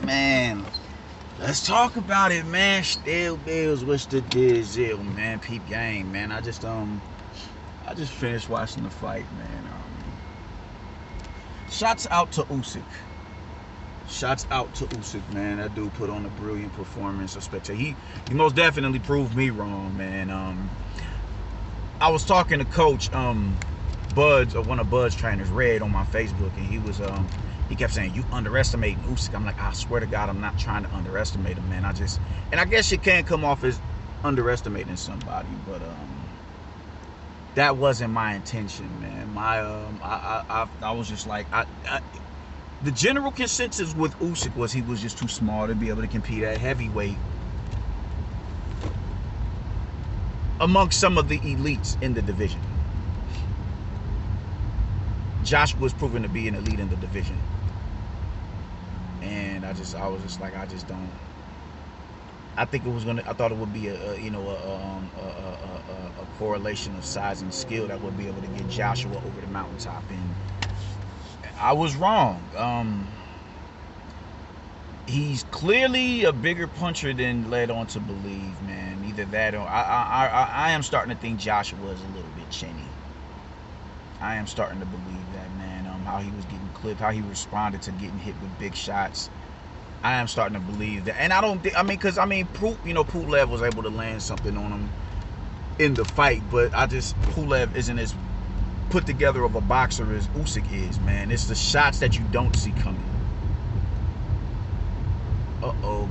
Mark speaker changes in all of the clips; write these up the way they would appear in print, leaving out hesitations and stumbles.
Speaker 1: man, let's talk about it, man. Still Bills, what's the deal, man? Peep game, man. I just finished watching the fight, man. Shots out to Usyk. Shouts out to Usyk, man. That dude put on a brilliant performance. He most definitely proved me wrong, man. I was talking to Coach Buds, or one of Bud's trainers, Red, on my Facebook, and he kept saying, "You underestimating Usyk." I'm like, I swear to God, I'm not trying to underestimate him, man. And I guess you can't come off as underestimating somebody, but that wasn't my intention, man. I was just like, the general consensus with Usyk was he was just too small to be able to compete at heavyweight amongst some of the elites in the division. Josh was proven to be an elite in the division, and I was just like, I think it was gonna. I thought it would be a correlation of size and skill that would be able to get Joshua over the mountaintop, and I was wrong. He's clearly a bigger puncher than led on to believe, man. Either that or I am starting to think Joshua is a little bit chinny. I am starting to believe that, man. How he was getting clipped, how he responded to getting hit with big shots. I am starting to believe that, and I don't think. Pulev was able to land something on him in the fight, but Pulev isn't as put together of a boxer as Usyk is, man. It's the shots that you don't see coming.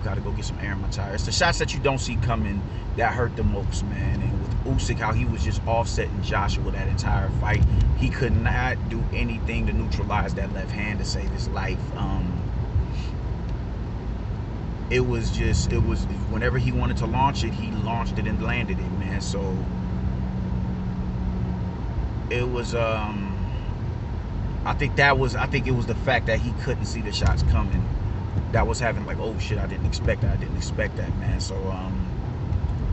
Speaker 1: Gotta go get some air in my tire. It's the shots that you don't see coming that hurt the most, man. And with Usyk, how he was just offsetting Joshua that entire fight. He could not do anything to neutralize that left hand to save his life. It was whenever he wanted to launch it, he launched it and landed it, man. So it was I think it was the fact that he couldn't see the shots coming that was having like, oh shit, I didn't expect that, man. So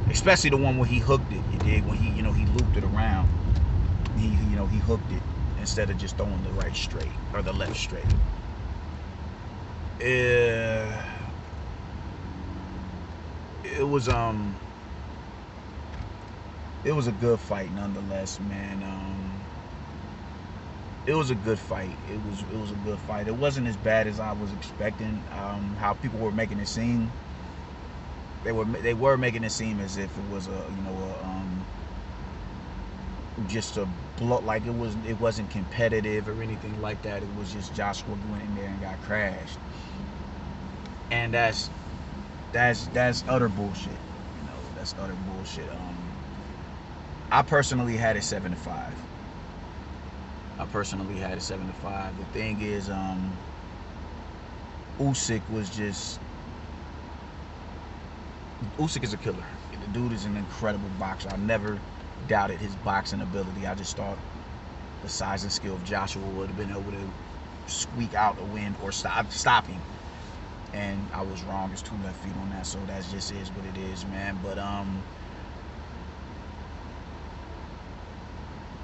Speaker 1: especially the one where he hooked it, you dig, when he looped it around. He hooked it instead of just throwing the right straight or the left straight. It was a good fight nonetheless, man. It was a good fight. It was a good fight. It wasn't as bad as I was expecting. How people were making it seem. They were making it seem as if it was just a blow, like it wasn't competitive or anything like that. It was just Joshua went in there and got crashed. And that's utter bullshit. That's utter bullshit. I personally had it 7-5. The thing is, Usyk is a killer. The dude is an incredible boxer. I never doubted his boxing ability. I just thought the size and skill of Joshua would have been able to squeak out a win or stop him. And I was wrong. It's 2 left feet on that, so that just is what it is, man. But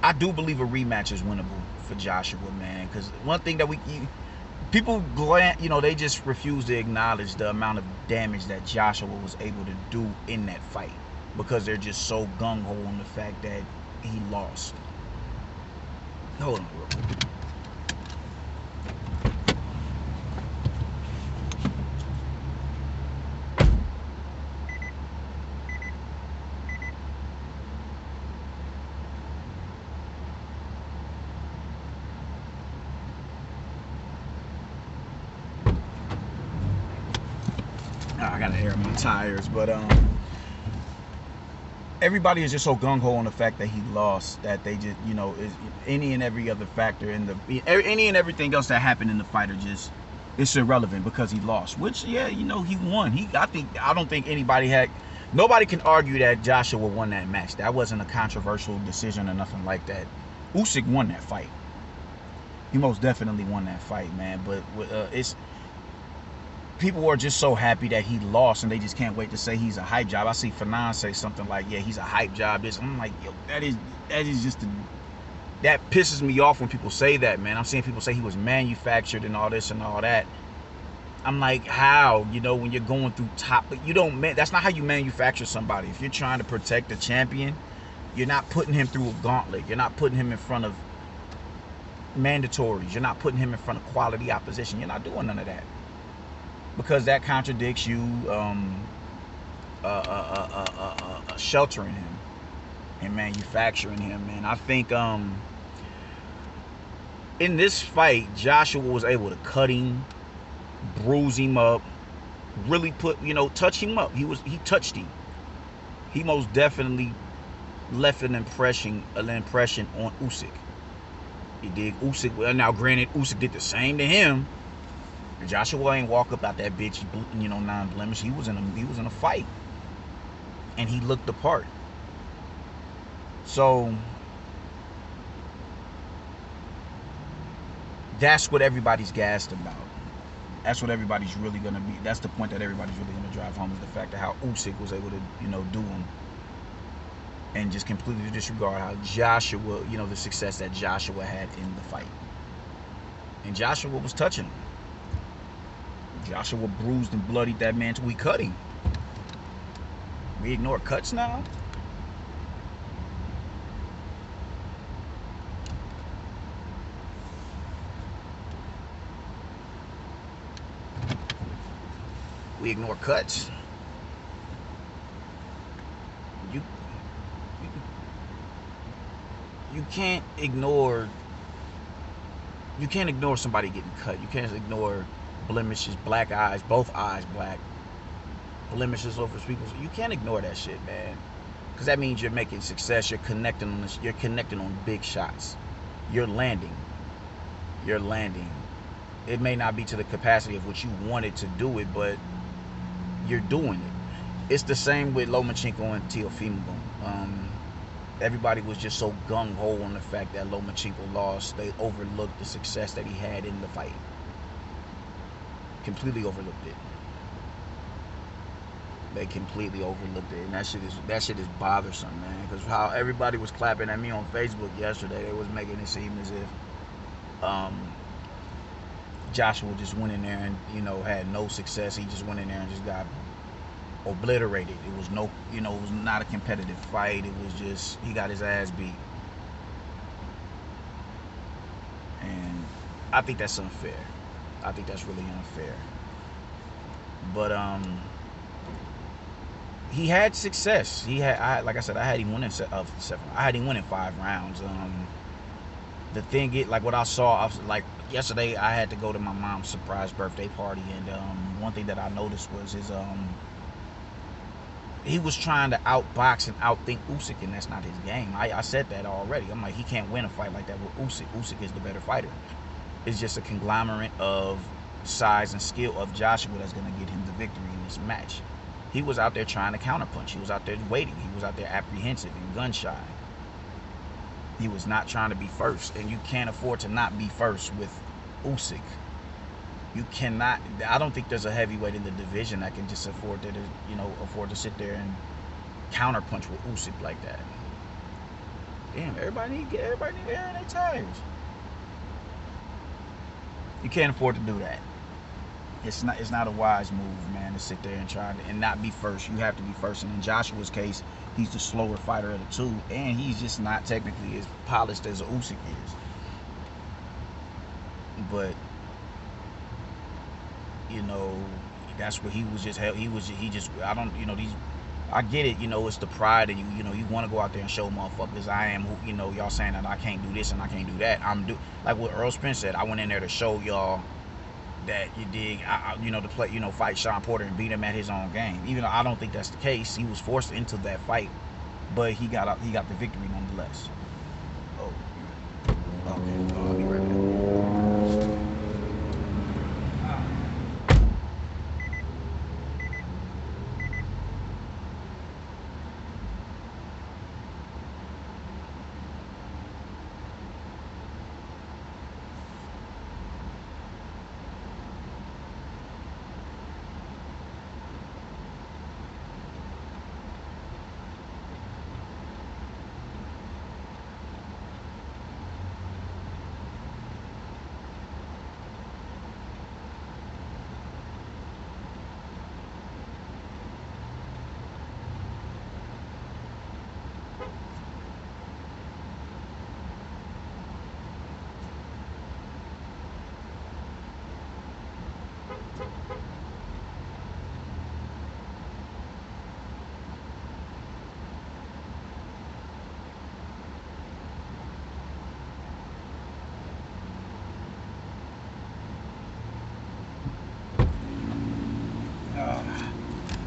Speaker 1: I do believe a rematch is winnable for Joshua, man. Because one thing that people they just refuse to acknowledge the amount of damage that Joshua was able to do in that fight, because they're just so gung-ho on the fact that he lost. Hold on real quick. I gotta air my tires, but everybody is just so gung-ho on the fact that he lost that they just, is any and every other factor any and everything else that happened in the fight are just, it's irrelevant because he lost. Which, yeah, he won. I don't think nobody can argue that Joshua won that match. That wasn't a controversial decision or nothing like that. Usyk won that fight. He most definitely won that fight, man. But people are just so happy that he lost, and they just can't wait to say he's a hype job. I see Fanon say something like, yeah, he's a hype job. I'm like, yo, that is just that pisses me off when people say that, man. I'm seeing people say he was manufactured and all this and all that. I'm like, how? You know, when you're going through top, but you don't. That's not how you manufacture somebody. If you're trying to protect the champion, you're not putting him through a gauntlet. You're not putting him in front of mandatories. You're not putting him in front of quality opposition. You're not doing none of that, because that contradicts you sheltering him and manufacturing him. And I think in this fight, Joshua was able to cut him, bruise him up, really touch him up. He touched him. He most definitely left an impression on Usyk. He did. Usyk. Now, granted, Usyk did the same to him. Joshua ain't walk up out that bitch, non-blemish. He was in a fight, and he looked the part. So that's what everybody's gassed about. That's what everybody's really gonna be. That's the point that everybody's really gonna drive home, is the fact of how Usyk was able to, do him, and just completely disregard how Joshua, the success that Joshua had in the fight. And Joshua was touching him. Joshua bruised and bloodied that man till we cut him. We ignore cuts now? We ignore cuts. You can't ignore somebody getting cut. You can't ignore blemishes, black eyes, both eyes black, blemishes over people. You can't ignore that shit, man, because that means you're making success. You're connecting on this. You're connecting on big shots. You're landing. It may not be to the capacity of what you wanted to do it, but you're doing it. It's the same with Lomachenko and Teofimo. Everybody was just so gung-ho on the fact that Lomachenko lost. They overlooked the success that he had in the fight. Completely overlooked it. They completely overlooked it, and that shit is bothersome, man. Because how everybody was clapping at me on Facebook yesterday, they was making it seem as if Joshua just went in there and had no success. He just went in there and just got obliterated. It was it was not a competitive fight. It was just, he got his ass beat. And I think that's unfair. I think that's really unfair. But he had success. Like I said, I had him winning I had him winning 5 rounds. The thing, what I saw, I was like, yesterday I had to go to my mom's surprise birthday party, and one thing that I noticed was he was trying to outbox and outthink Usyk, and that's not his game. I said that already. I'm like, he can't win a fight like that with Usyk. Usyk is the better fighter. It's just a conglomerate of size and skill of Joshua that's going to get him the victory in this match. He was out there trying to counterpunch. He was out there waiting. He was out there apprehensive and gun shy. He was not trying to be first, and you can't afford to not be first with Usyk. You cannot. I don't think there's a heavyweight in the division that can just afford to sit there and counterpunch with Usyk like that. Damn, everybody need to air their tires. You can't afford to do that. It's not a wise move, man, to sit there and try and not be first. You have to be first. And in Joshua's case, he's the slower fighter of the two, and he's just not technically as polished as Usyk is. But that's what he just I get it, it's the pride, and you want to go out there and show motherfuckers I am who, y'all saying that I can't do this and I can't do that. Like what Earl Spence said, I went in there to show y'all that you dig, to play, fight Sean Porter and beat him at his own game. Even though I don't think that's the case, he was forced into that fight, but he got the victory nonetheless. Oh, okay, I'll be right back.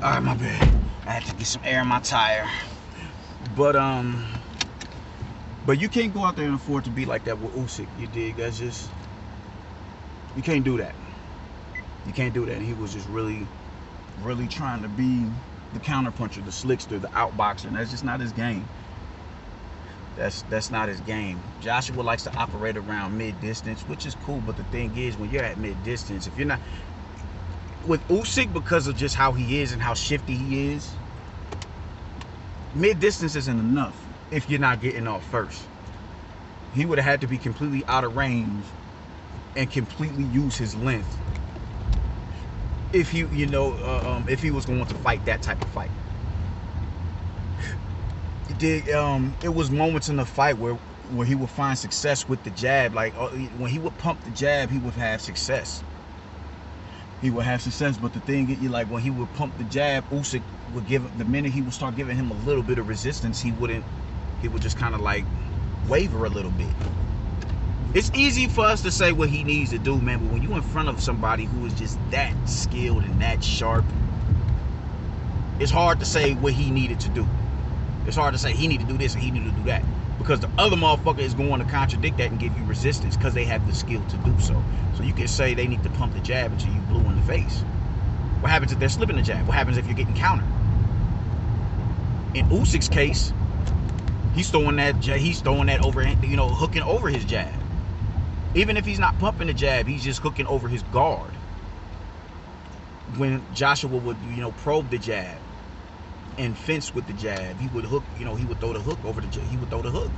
Speaker 1: Alright, my bad. I had to get some air in my tire. But you can't go out there and afford to be like that with Usyk. You dig? That's just, you can't do that. You can't do that. And he was just really trying to be the counterpuncher, the slickster, the outboxer. And that's just not his game. That's not his game. Joshua likes to operate around mid-distance, which is cool. But the thing is, when you're at mid-distance, if you're not with Usyk, because of just how he is and how shifty he is, mid-distance isn't enough if you're not getting off first. He would have had to be completely out of range and completely use his length if he, if he was going to fight that type of fight. It was moments in the fight where he would find success with the jab. Like when he would pump the jab, he would have success. He would have success, but the thing is, like when he would pump the jab, Usyk would give, the minute he would start giving him a little bit of resistance, he would just kind of like waver a little bit. It's easy for us to say what he needs to do, man, but when you're in front of somebody who is just that skilled and that sharp, it's hard to say what he needed to do. It's hard to say he needed to do this and he needed to do that, because the other motherfucker is going to contradict that and give you resistance because they have the skill to do so. So you can say they need to pump the jab until you blue in the face. What happens if they're slipping the jab? What happens if you're getting countered? In Usyk's case, he's throwing that overhand, hooking over his jab. Even if he's not pumping the jab, he's just hooking over his guard. When Joshua would, probe the jab and fence with the jab, he would hook, he would throw the hook over the jab. He would throw the hook.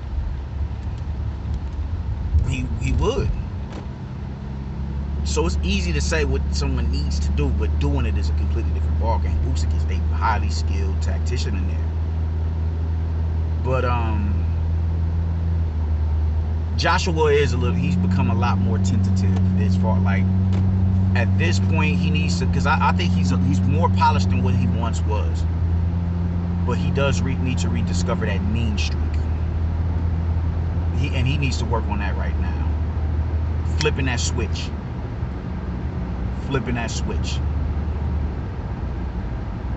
Speaker 1: He would. So it's easy to say what someone needs to do, but doing it is a completely different ballgame. Usyk is a highly skilled tactician in there. But Joshua is he's become a lot more tentative as far, like, at this point he needs to, because I think he's more polished than what he once was. But he does need to rediscover that mean streak. He needs to work on that right now. Flipping that switch.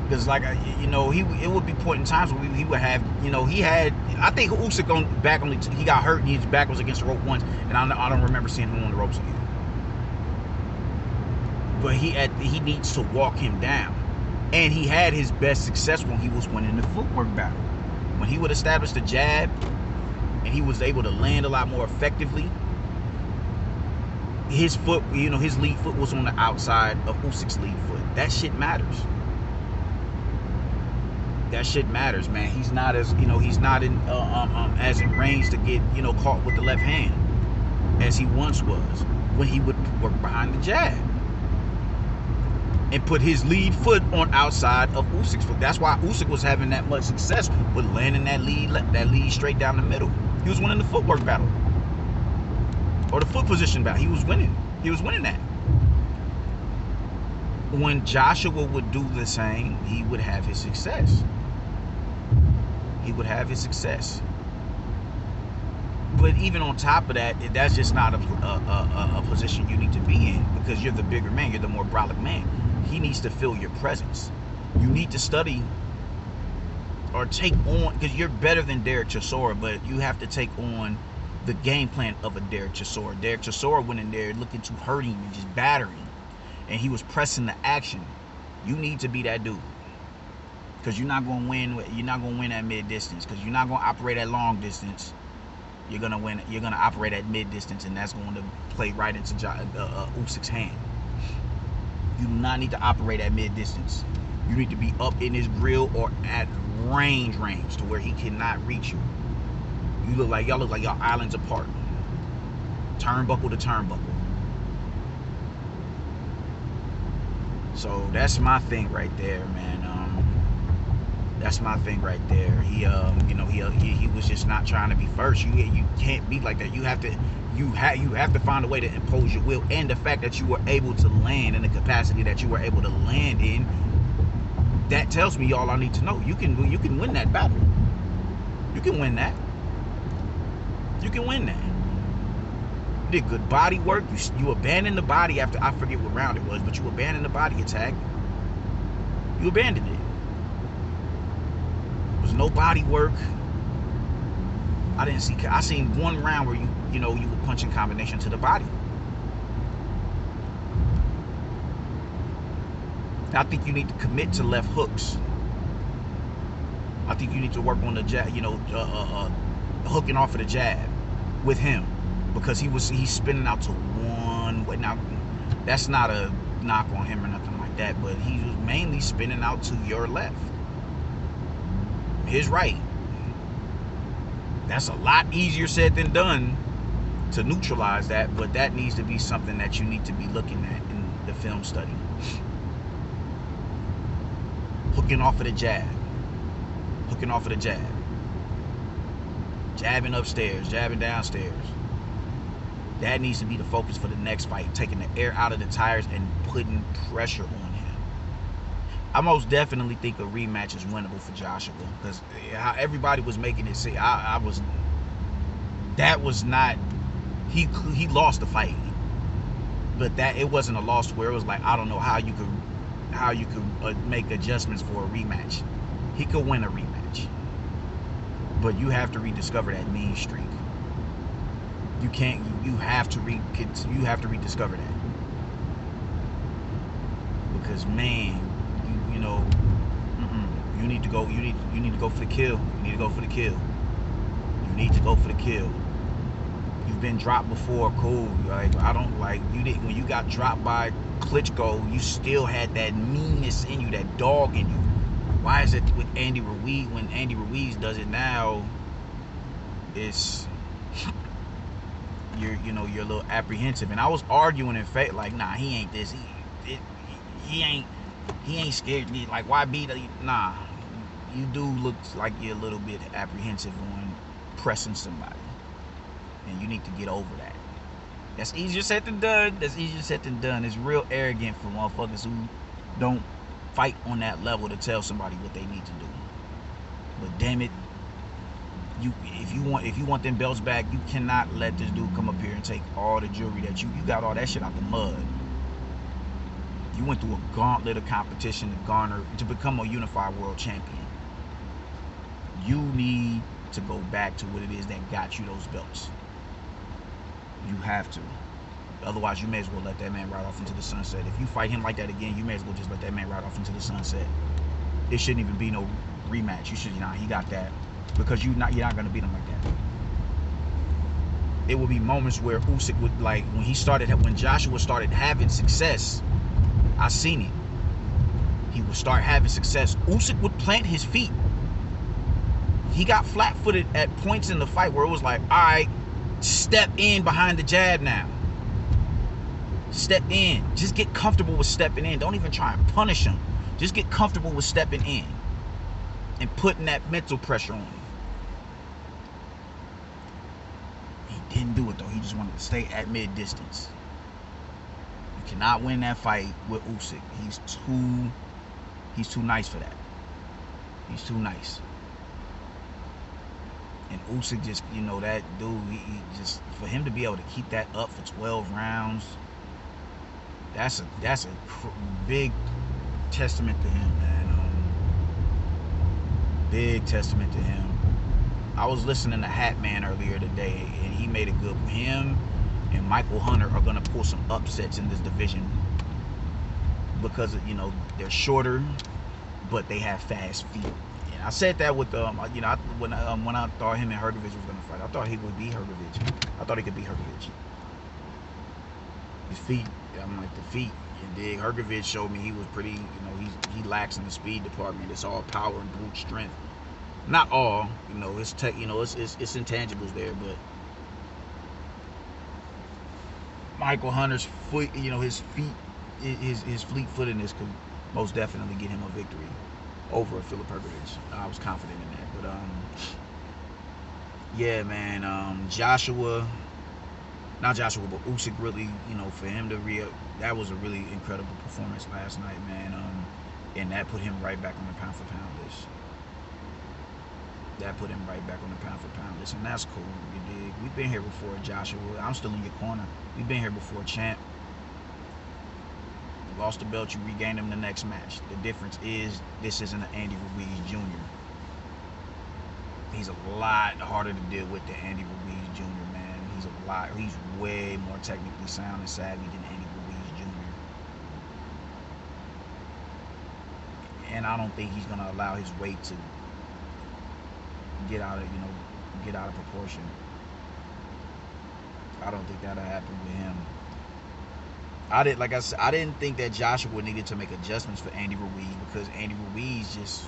Speaker 1: Because, like, it would be point in times where he would have, I think Usyk he got hurt and his back was against the rope once, and I don't remember seeing him on the ropes again. But he needs to walk him down. And he had his best success when he was winning the footwork battle. When he would establish the jab and he was able to land a lot more effectively, his foot, his lead foot was on the outside of Usyk's lead foot. That shit matters. That shit matters, man. He's not as, he's not in as in range to get, caught with the left hand as he once was when he would work behind the jab and put his lead foot on outside of Usyk's foot. That's why Usyk was having that much success with landing that lead straight down the middle. He was winning the footwork battle, or the foot position battle. He was winning that. When Joshua would do the same, he would have his success. But even on top of that, that's just not a position you need to be in, because you're the bigger man, you're the more brolic man. He needs to feel your presence. You need to study or take on, because you're better than Derek Chisora, but you have to take on the game plan of a Derek Chisora. Derek Chisora went in there looking to hurt him and just battering, and he was pressing the action. You need to be that dude, because you're not going to win. You're not going to win at mid distance, because you're not going to operate at long distance. You're going to win. You're going to operate at mid distance, and that's going to play right into Usyk's hand. You do not need to operate at mid distance. You need to be up in his grill or at range to where he cannot reach you. Y'all look like y'all islands apart. Turnbuckle to turnbuckle. So that's my thing right there, man. That's my thing right there. He was just not trying to be first. You can't be like that. You have to find a way to impose your will, and the fact that you were able to land in the capacity that you were able to land in, that tells me all I need to know. You can win that battle. You can win that. You can win that. You did good body work. You abandoned the body after, I forget what round it was, but you abandoned the body attack. You abandoned it. no body work. I seen one round where you were punching combination to the body. I think you need to commit to left hooks. I think you need to work on the jab, hooking off of the jab with him, because he's spinning out to one way. Now, that's not a knock on him or nothing like that, but he was mainly spinning out to your left, his right. That's a lot easier said than done to neutralize that, but that needs to be something that you need to be looking at in the film study. Hooking off of the jab. Hooking off of the jab. Jabbing upstairs, jabbing downstairs. That needs to be the focus for the next fight. Taking the air out of the tires and putting pressure on him. I most definitely think a rematch is winnable for Joshua, because how everybody was making it say, he lost the fight, but that it wasn't a loss where it was like, I don't know how you could make adjustments for a rematch. He could win a rematch, but you have to rediscover that mean streak. You have to rediscover that, because man, you need to go. You need to go for the kill. You need to go for the kill. You need to go for the kill. You've been dropped before, cool. Like, I don't like you didn't when you got dropped by Klitschko. You still had that meanness in you, that dog in you. Why is it with Andy Ruiz? When Andy Ruiz does it now, it's you're a little apprehensive. And I was arguing in fact, like, nah, he ain't this. He ain't scared. Like, why beat? Nah, you do look like you're a little bit apprehensive on pressing somebody, and you need to get over that. That's easier said than done. It's real arrogant for motherfuckers who don't fight on that level to tell somebody what they need to do. But damn it, if you want them belts back, you cannot let this dude come up here and take all the jewelry that you got all that shit out the mud. You went through a gauntlet of competition to become a unified world champion. You need to go back to what it is that got you those belts. You have to. Otherwise, you may as well let that man ride off into the sunset. If you fight him like that again, you may as well just let that man ride off into the sunset. It shouldn't even be no rematch. You should, he got that, because you're not gonna beat him like that. It will be moments where Usyk would, like, when Joshua started having success, I seen it. He would start having success. Usyk would plant his feet. He got flat-footed at points in the fight where it was like, all right, step in behind the jab now. Step in. Just get comfortable with stepping in. Don't even try and punish him. Just get comfortable with stepping in and putting that mental pressure on him. He didn't do it, though. He just wanted to stay at mid-distance. You cannot win that fight with Usyk. He's too nice for that. He's too nice. And Usyk just, that dude, he just, for him to be able to keep that up for 12 rounds, that's a big testament to him, man. Big testament to him. I was listening to Hatman earlier today, and he made a good. Him and Michael Hunter are gonna pull some upsets in this division because they're shorter, but they have fast feet. And I said that with when I thought him and Hrgovic was gonna fight, I thought he would beat Hrgovic. I thought he could beat Hrgovic. His feet, I'm like, the feet. You dig? Hrgovic showed me he was pretty. He lacks in the speed department. It's all power and brute strength. Not all, it's tech. It's intangibles there, but Michael Hunter's foot, his feet, his fleet-footedness could most definitely get him a victory over Filip Hrgovic. I was confident in that, but yeah, man, not Joshua, but Usyk really, for him to that was a really incredible performance last night, man, and that put him right back on the pound-for-pound list. That put him right back on the pound-for-pound list, and that's cool, you dig? We've been here before, Joshua. I'm still in your corner. We've been here before, champ. You lost the belt, you regained him the next match. The difference is this isn't an Andy Ruiz Jr. He's a lot harder to deal with than Andy Ruiz Jr., man. He's way more technically sound and savvy than Andy Ruiz Jr. And I don't think he's gonna allow his weight to get out of proportion. I don't think that'll happen with him. I didn't think that Joshua needed to make adjustments for Andy Ruiz, because Andy Ruiz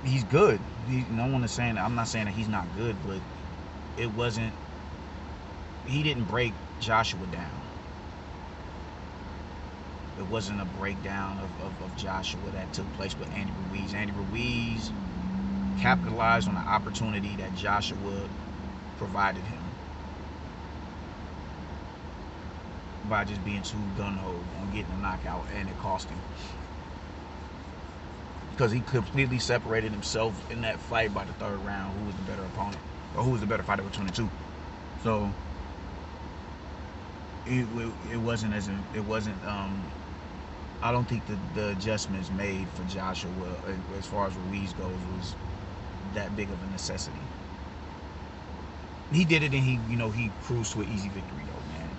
Speaker 1: he's good. No one is saying that. I'm not saying that he's not good, but he didn't break Joshua down. It wasn't a breakdown of Joshua that took place with Andy Ruiz. Andy Ruiz capitalized on the opportunity that Joshua provided him by just being too gung-ho on getting a knockout, and it cost him. Because he completely separated himself in that fight by the third round, who was the better opponent, or who was the better fighter between the two. So it wasn't I don't think the adjustments made for Joshua as far as Ruiz goes was that big of a necessity. He did it, and he cruised to an easy victory though, man.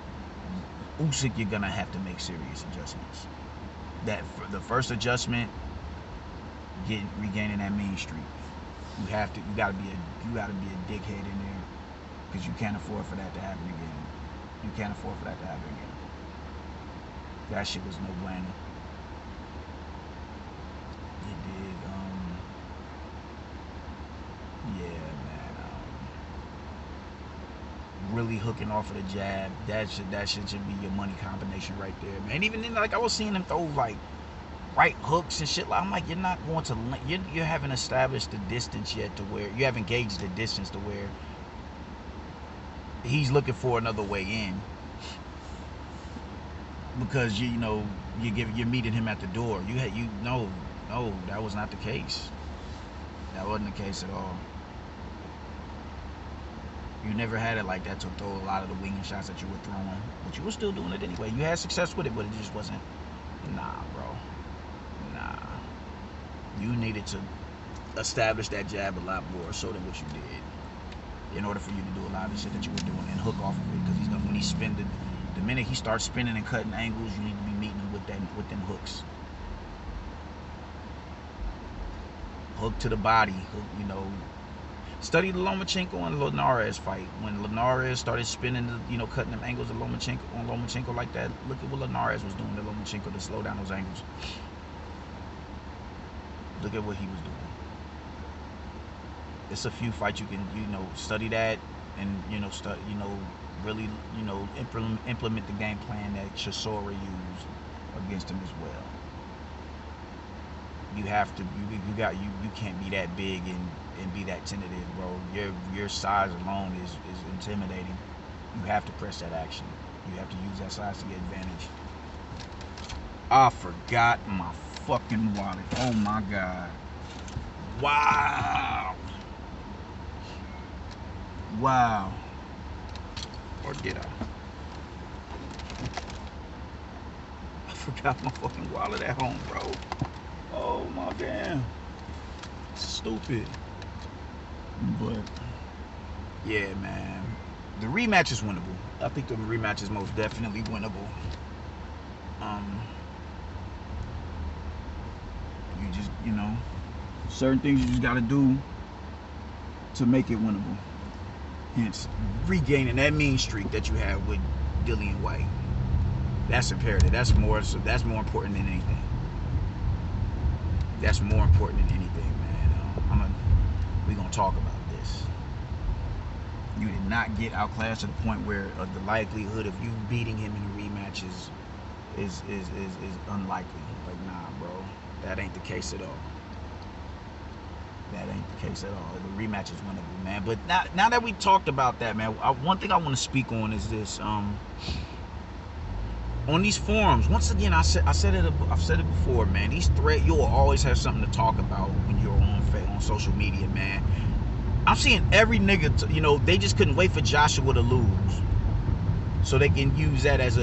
Speaker 1: Usyk, you're gonna have to make serious adjustments. The first adjustment, regaining that mean streak. You gotta be a dickhead in there, because you can't afford for that to happen again. You can't afford for that to happen again. That shit was no bueno. It did. Yeah, man. Really hooking off of the jab. That should be your money combination right there, man. Even then, like, I was seeing him throw like right hooks and shit. Like, I'm like, you're not going to. You haven't established the distance yet to where you haven't gauged the distance to where he's looking for another way in, because you're meeting him at the door. No, that was not the case. That wasn't the case at all. You never had it like that to throw a lot of the winging shots that you were throwing, but you were still doing it anyway. You had success with it, but it just wasn't. Nah, bro. Nah. You needed to establish that jab a lot more so than what you did, in order for you to do a lot of the shit that you were doing and hook off of it. Because when he spins it, the minute he starts spinning and cutting angles, you need to be meeting him with them hooks. Hook to the body. Hook, study the Lomachenko and Linares fight. When Linares started spinning, cutting them angles of Lomachenko like that, look at what Linares was doing to Lomachenko to slow down those angles. Look at what he was doing. It's a few fights you can, study that, and really, implement the game plan that Chisora used against him as well. You have to, you can't be that big and be that tentative, bro. Your size alone is intimidating. You have to press that action. You have to use that size to get advantage. I forgot my fucking wallet. Oh my god. Wow. Or did I? I forgot my fucking wallet at home, bro. Oh my damn. Stupid. But yeah, man. The rematch is winnable. I think the rematch is most definitely winnable. You just, certain things you just gotta do to make it winnable. Hence, regaining that mean streak that you had with Dillian White. That's imperative. That's more important than anything. That's more important than anything, man. We're gonna talk about this. You did not get outclassed to the point where the likelihood of you beating him in a rematch is unlikely. Like, nah, bro, that ain't the case at all. That ain't the case at all. The rematch is winnable, man. But now that we talked about that, man, one thing I want to speak on is this. On these forums, once again, I've said it before, man. These threads, you will always have something to talk about when you're on social media, man. I'm seeing every nigga, they just couldn't wait for Joshua to lose, so they can use that as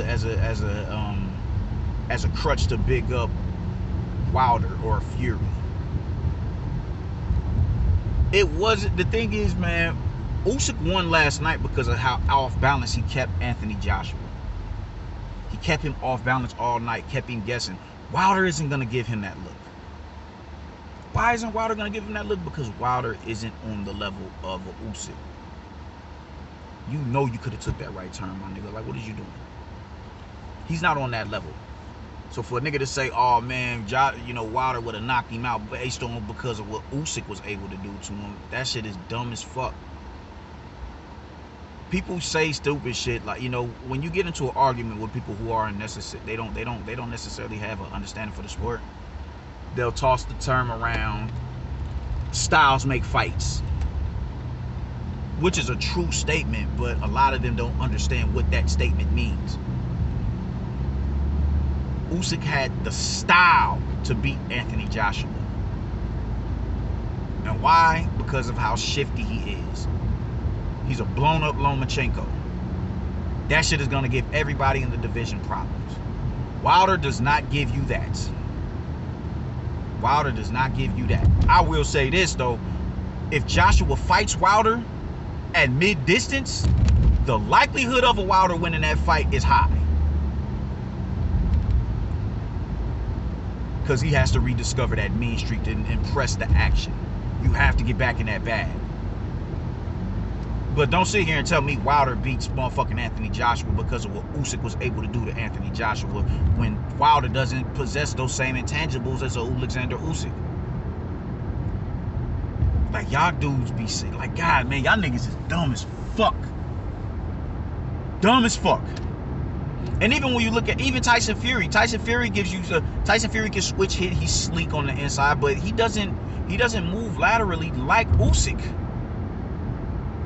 Speaker 1: a crutch to big up Wilder or Fury. It wasn't. The thing is, man, Usyk won last night because of how off balance he kept Anthony Joshua. He kept him off balance all night, kept him guessing. Wilder isn't going to give him that look. Why isn't Wilder going to give him that look? Because Wilder isn't on the level of Usyk. You know you could have took that right turn, my nigga. Like, what is you doing? He's not on that level. So for a nigga to say, oh man, Wilder would have knocked him out based on because of what Usyk was able to do to him, that shit is dumb as fuck. People say stupid shit like, when you get into an argument with people who are unnecessary, they don't necessarily have an understanding for the sport. They'll toss the term around, styles make fights, which is a true statement, but a lot of them don't understand what that statement means. Usyk had the style to beat Anthony Joshua. And why? Because of how shifty he is. He's a blown up Lomachenko. That shit is going to give everybody in the division problems. Wilder does not give you that. Wilder does not give you that. I will say this, though. If Joshua fights Wilder at mid-distance, the likelihood of a Wilder winning that fight is high. Because he has to rediscover that mean streak and press the action. You have to get back in that bag. But don't sit here and tell me Wilder beats motherfucking Anthony Joshua because of what Usyk was able to do to Anthony Joshua when Wilder doesn't possess those same intangibles as Alexander Usyk. Like, y'all dudes be sick. Like, God, man, y'all niggas is dumb as fuck. Dumb as fuck. And even when you look at even Tyson Fury gives you Tyson Fury can switch hit. He's sleek on the inside, but he doesn't move laterally like Usyk.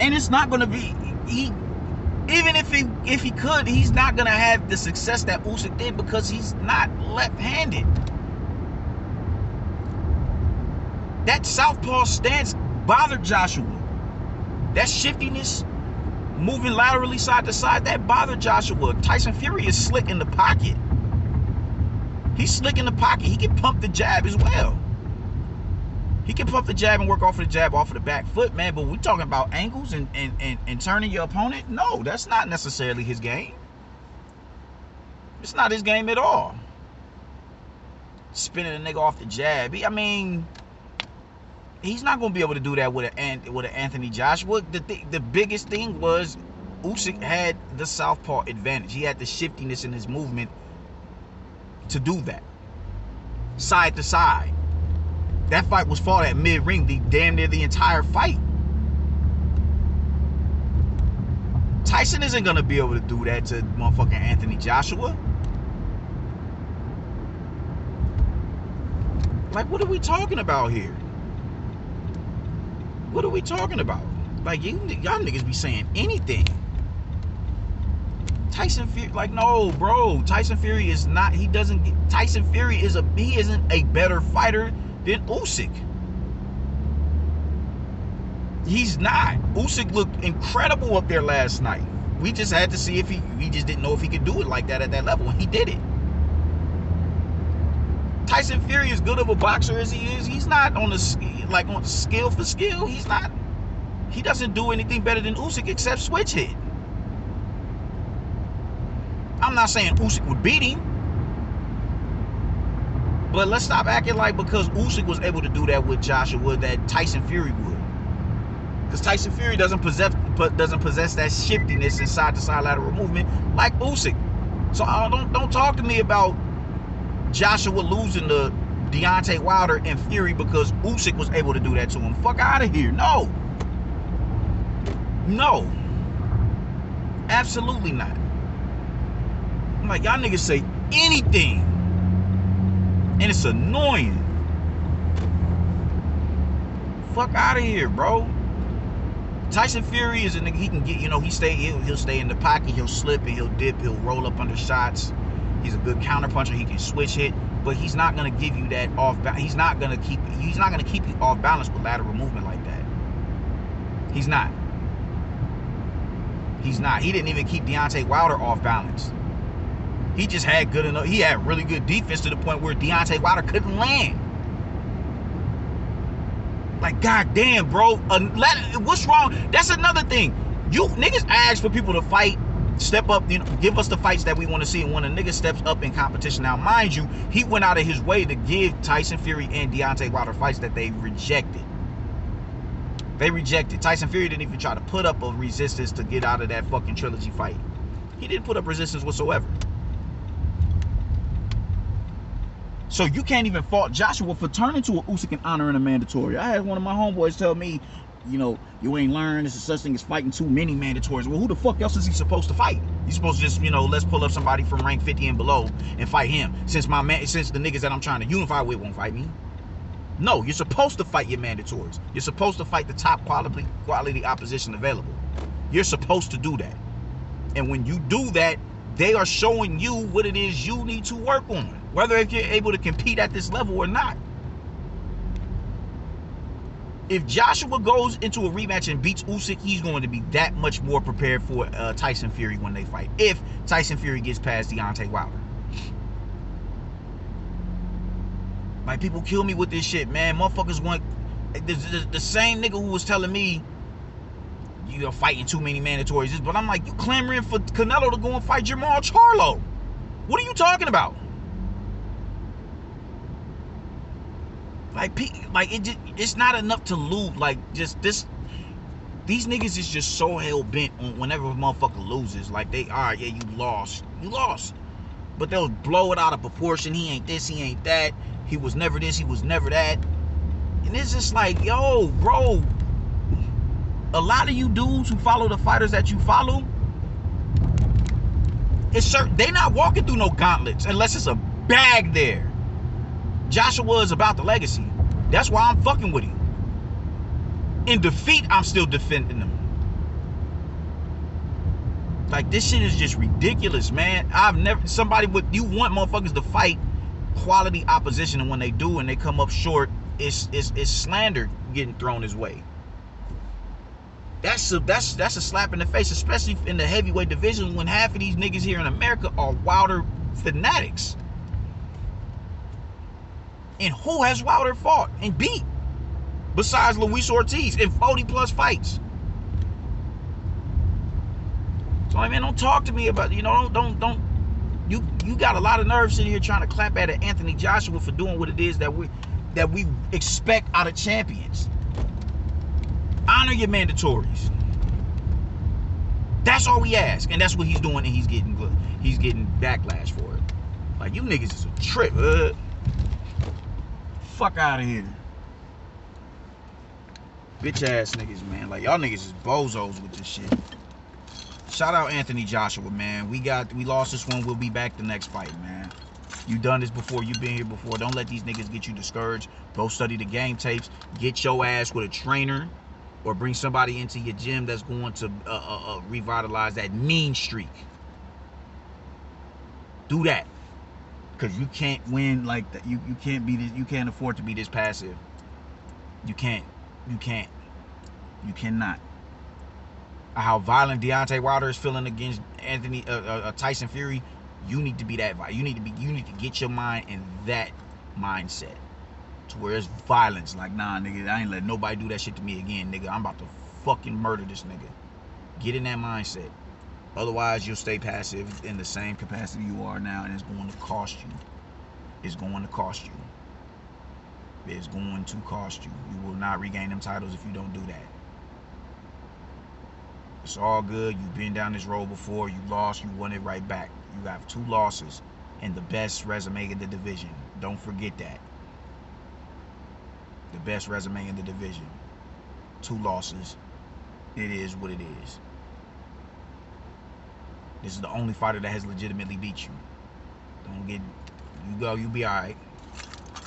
Speaker 1: And it's not going to be even if he could, he's not going to have the success that Usyk did because he's not left-handed. That southpaw stance bothered Joshua. That shiftiness, moving laterally side to side, that bothered Joshua. Tyson Fury is slick in the pocket. He's slick in the pocket. He can pump the jab as well. He can pump the jab and work off of the jab off of the back foot, man. But we're talking about angles and turning your opponent. No, that's not necessarily his game. It's not his game at all. Spinning a nigga off the jab. He's not going to be able to do that with an Anthony Joshua. The biggest thing was Usyk had the southpaw advantage. He had the shiftiness in his movement to do that. Side to side. That fight was fought at mid-ring, damn near the entire fight. Tyson isn't going to be able to do that to motherfucking Anthony Joshua. Like, what are we talking about here? What are we talking about? Like, y'all niggas be saying anything. Tyson Fury, like, no, bro. Tyson Fury is not, Tyson Fury he isn't a better fighter than Usyk. He's not. Usyk looked incredible up there last night. We just had to see if we just didn't know if he could do it like that at that level, and he did it. Tyson Fury, as good of a boxer as he is, he's not on skill for skill. He's not. He doesn't do anything better than Usyk except switch hit. I'm not saying Usyk would beat him, but let's stop acting like because Usyk was able to do that with Joshua that Tyson Fury would. Because Tyson Fury doesn't possess that shiftiness and side to side lateral movement like Usyk. So don't talk to me about Joshua losing to Deontay Wilder and Fury because Usyk was able to do that to him. Fuck out of here. No. No. Absolutely not. I'm like, y'all niggas say anything. And it's annoying. Fuck out of here, bro. Tyson Fury is a nigga, he can get, he'll stay in the pocket, he'll slip and he'll dip, he'll roll up under shots. He's a good counterpuncher. He can switch hit, but he's not gonna give you that off. He's not gonna keep you off balance with lateral movement like that. He's not. He's not. He didn't even keep Deontay Wilder off balance. He just had good enough. He had really good defense to the point where Deontay Wilder couldn't land. Like, goddamn, bro. What's wrong? That's another thing. You niggas ask for people to fight, step up, give us the fights that we want to see. And when a nigga steps up in competition, now, mind you, he went out of his way to give Tyson Fury and Deontay Wilder fights that they rejected. Tyson Fury didn't even try to put up a resistance to get out of that fucking trilogy fight. He didn't put up resistance whatsoever. So you can't even fault Joshua for turning to a Usyk and honoring a mandatory. I had one of my homeboys tell me, you ain't learned. There's such thing as fighting too many mandatories. Well, who the fuck else is he supposed to fight? He's supposed to just, let's pull up somebody from rank 50 and below and fight him. Since the niggas that I'm trying to unify with won't fight me. No, you're supposed to fight your mandatories. You're supposed to fight the top quality opposition available. You're supposed to do that. And when you do that, they are showing you what it is you need to work on, whether if you're able to compete at this level or not. If Joshua goes into a rematch and beats Usyk, he's going to be that much more prepared for Tyson Fury when they fight. If Tyson Fury gets past Deontay Wilder. Like, people kill me with this shit, man. Motherfuckers want... The same nigga who was telling me you're fighting too many mandatories. But I'm like, you clamoring for Canelo to go and fight Jamal Charlo. What are you talking about? It's not enough to lose. These niggas is just so hell-bent on whenever a motherfucker loses. Like, all right, yeah, you lost. But they'll blow it out of proportion. He ain't this, he ain't that. He was never this, he was never that. And it's just like, yo, bro, a lot of you dudes who follow the fighters that you follow, they not walking through no gauntlets unless it's a bag there. Joshua is about the legacy. That's why I'm fucking with him. In defeat, I'm still defending him. Like, this shit is just ridiculous, man. You want motherfuckers to fight quality opposition, and when they do and they come up short, it's slander getting thrown his way. That's a slap in the face, especially in the heavyweight division when half of these niggas here in America are Wilder fanatics. And who has Wilder fought and beat besides Luis Ortiz in 40 plus fights? So, I mean, don't talk to me about, you got a lot of nerve sitting here trying to clap at Anthony Joshua for doing what it is that we expect out of champions. Honor your mandatories. That's all we ask, and that's what he's doing, and he's getting good. He's getting backlash for it. Like, you niggas is a trip. Fuck out of here. Bitch ass niggas, man. Like, y'all niggas is bozos with this shit. Shout out Anthony Joshua, man. We lost this one. We'll be back the next fight, man. You done this before. You've been here before. Don't let these niggas get you discouraged. Go study the game tapes. Get your ass with a trainer, or bring somebody into your gym that's going to revitalize that mean streak. Do that, because you can't win like that. You can't be this. You can't afford to be this passive. You can't. You cannot. How violent Deontay Wilder is feeling against Tyson Fury, you need to be that violent. You need to get your mind in that mindset to where it's violence. Like, nah, nigga, I ain't letting nobody do that shit to me again, nigga. I'm about to fucking murder this nigga. Get in that mindset. Otherwise, you'll stay passive in the same capacity you are now, and it's going to cost you. It's going to cost you. It's going to cost you. You will not regain them titles if you don't do that. It's all good. You've been down this road before. You lost. You won it right back. You have 2 losses and the best resume in the division. Don't forget that. The best resume in the division. 2 losses. It is what it is. This is the only fighter that has legitimately beat you. Don't get... You go. You'll be all right.